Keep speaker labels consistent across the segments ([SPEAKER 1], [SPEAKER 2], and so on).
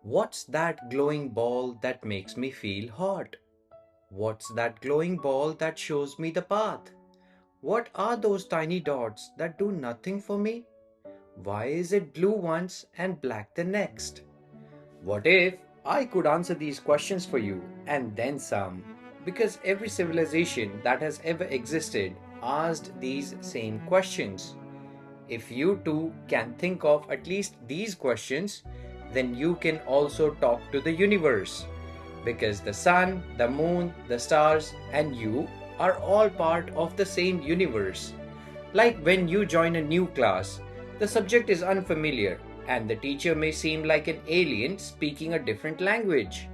[SPEAKER 1] What's that glowing ball that makes me feel hot? What's that glowing ball that shows me the path? What are those tiny dots that do nothing for me? Why is it blue once and black the next? What if I could answer these questions for you and then some? Because every civilization that has ever existed asked these same questions. If you too can think of at least these questions, then you can also talk to the universe. Because the sun, the moon, the stars, and you are all part of the same universe. Like when you join a new class, the subject is unfamiliar and the teacher may seem like an alien speaking a different language.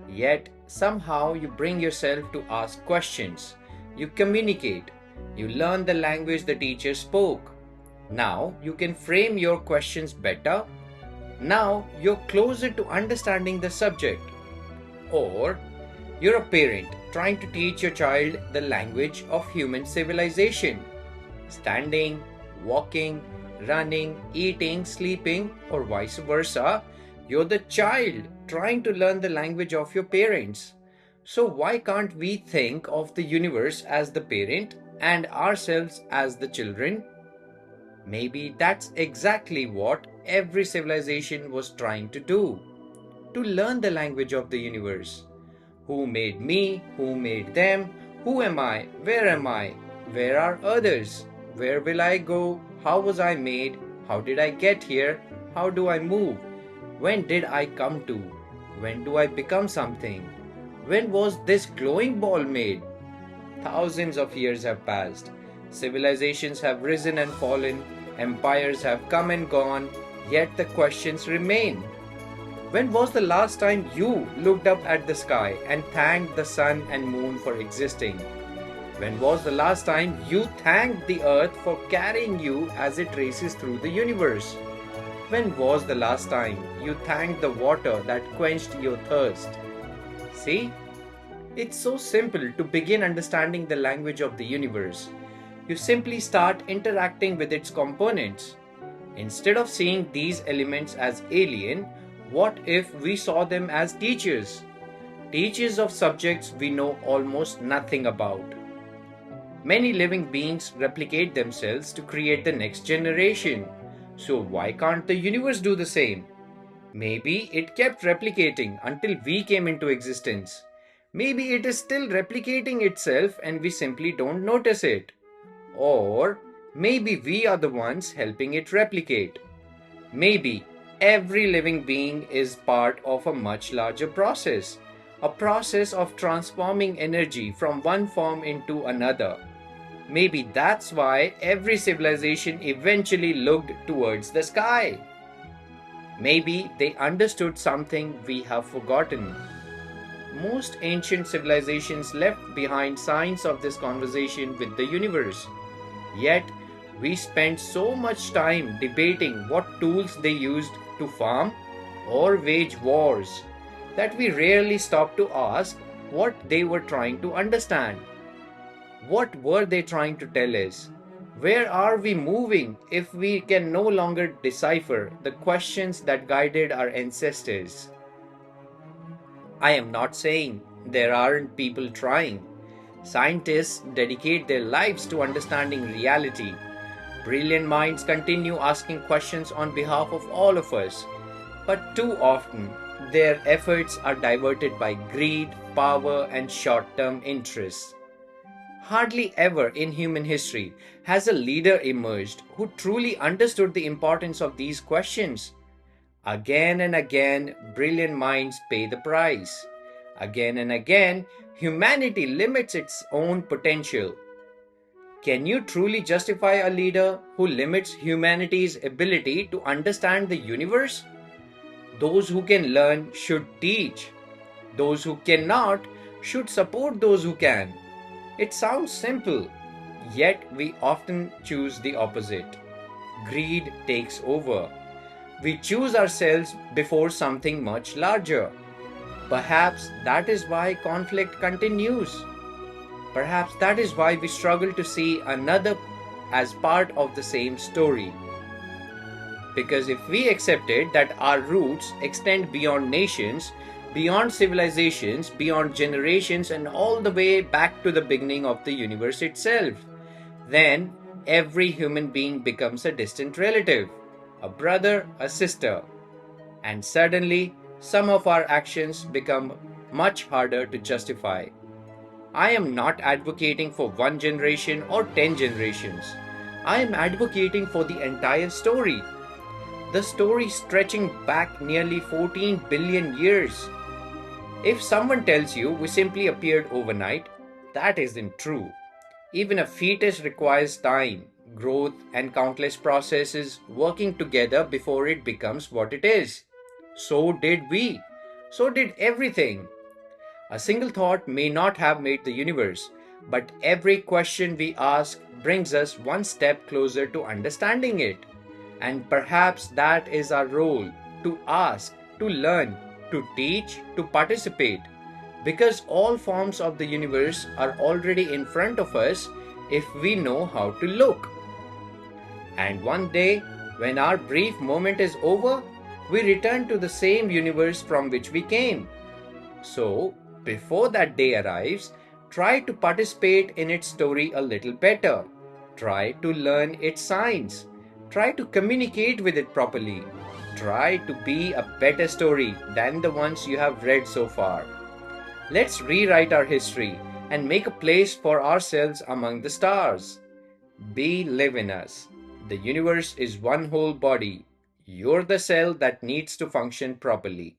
[SPEAKER 1] Yet, somehow you bring yourself to ask questions. You communicate. You learn the language the teacher spoke. Now you can frame your questions better. Now you're closer to understanding the subject. Or you're a parent trying to teach your child the language of human civilization. Standing, walking, running, eating, sleeping, or vice versa, you're the child trying to learn the language of your parents. So, why can't we think of the universe as the parent and ourselves as the children? Maybe that's exactly what every civilization was trying to do, to learn the language of the universe. Who made me? Who made them? Who am I? Where am I? Where are others? Where will I go? How was I made? How did I get here? How do I move? When did I come to? When do I become something? When was this glowing ball made? Thousands of years have passed. Civilizations have risen and fallen. Empires have come and gone. Yet the questions remain. When was the last time you looked up at the sky and thanked the sun and moon for existing? When was the last time you thanked the earth for carrying you as it races through the universe? When was the last time you thanked the water that quenched your thirst? See, it's so simple to begin understanding the language of the universe. You simply start interacting with its components. Instead of seeing these elements as alien, what if we saw them as teachers? Teachers of subjects we know almost nothing about. Many living beings replicate themselves to create the next generation. So why can't the universe do the same? Maybe it kept replicating until we came into existence. Maybe it is still replicating itself and we simply don't notice it. Or maybe we are the ones helping it replicate. Maybe every living being is part of a much larger process, a process of transforming energy from one form into another. Maybe that's why every civilization eventually looked towards the sky. Maybe they understood something we have forgotten. Most ancient civilizations left behind signs of this conversation with the universe. Yet, we spent so much time debating what tools they used to farm or wage wars that we rarely stop to ask what they were trying to understand. What were they trying to tell us? Where are we moving if we can no longer decipher the questions that guided our ancestors? I am not saying there aren't people trying. Scientists dedicate their lives to understanding reality. Brilliant minds continue asking questions on behalf of all of us. But too often, their efforts are diverted by greed, power, and short term interests. Hardly ever in human history has a leader emerged who truly understood the importance of these questions. Again and again, brilliant minds pay the price. Again and again, humanity limits its own potential. Can you truly justify a leader who limits humanity's ability to understand the universe? Those who can learn should teach. Those who cannot should support those who can. It sounds simple, yet we often choose the opposite. Greed takes over. We choose ourselves before something much larger. Perhaps that is why conflict continues. Perhaps that is why we struggle to see another as part of the same story. Because if we accepted that our roots extend beyond nations, beyond civilizations, beyond generations, and all the way back to the beginning of the universe itself, then every human being becomes a distant relative, a brother, a sister, and suddenly some of our actions become much harder to justify. I am not advocating for one generation or 10 generations. I am advocating for the entire story. The story stretching back nearly 14 billion years. If someone tells you we simply appeared overnight, that isn't true. Even a fetus requires time, growth, and countless processes working together before it becomes what it is. So did we. So did everything. A single thought may not have made the universe, but every question we ask brings us one step closer to understanding it. And perhaps that is our role, to ask, to learn, to teach, to participate. Because all forms of the universe are already in front of us if we know how to look. And one day, when our brief moment is over, we return to the same universe from which we came. So, before that day arrives, try to participate in its story a little better. Try to learn its signs. Try to communicate with it properly. Try to be a better story than the ones you have read so far. Let's rewrite our history and make a place for ourselves among the stars. Live in us. The universe is one whole body. You're the cell that needs to function properly.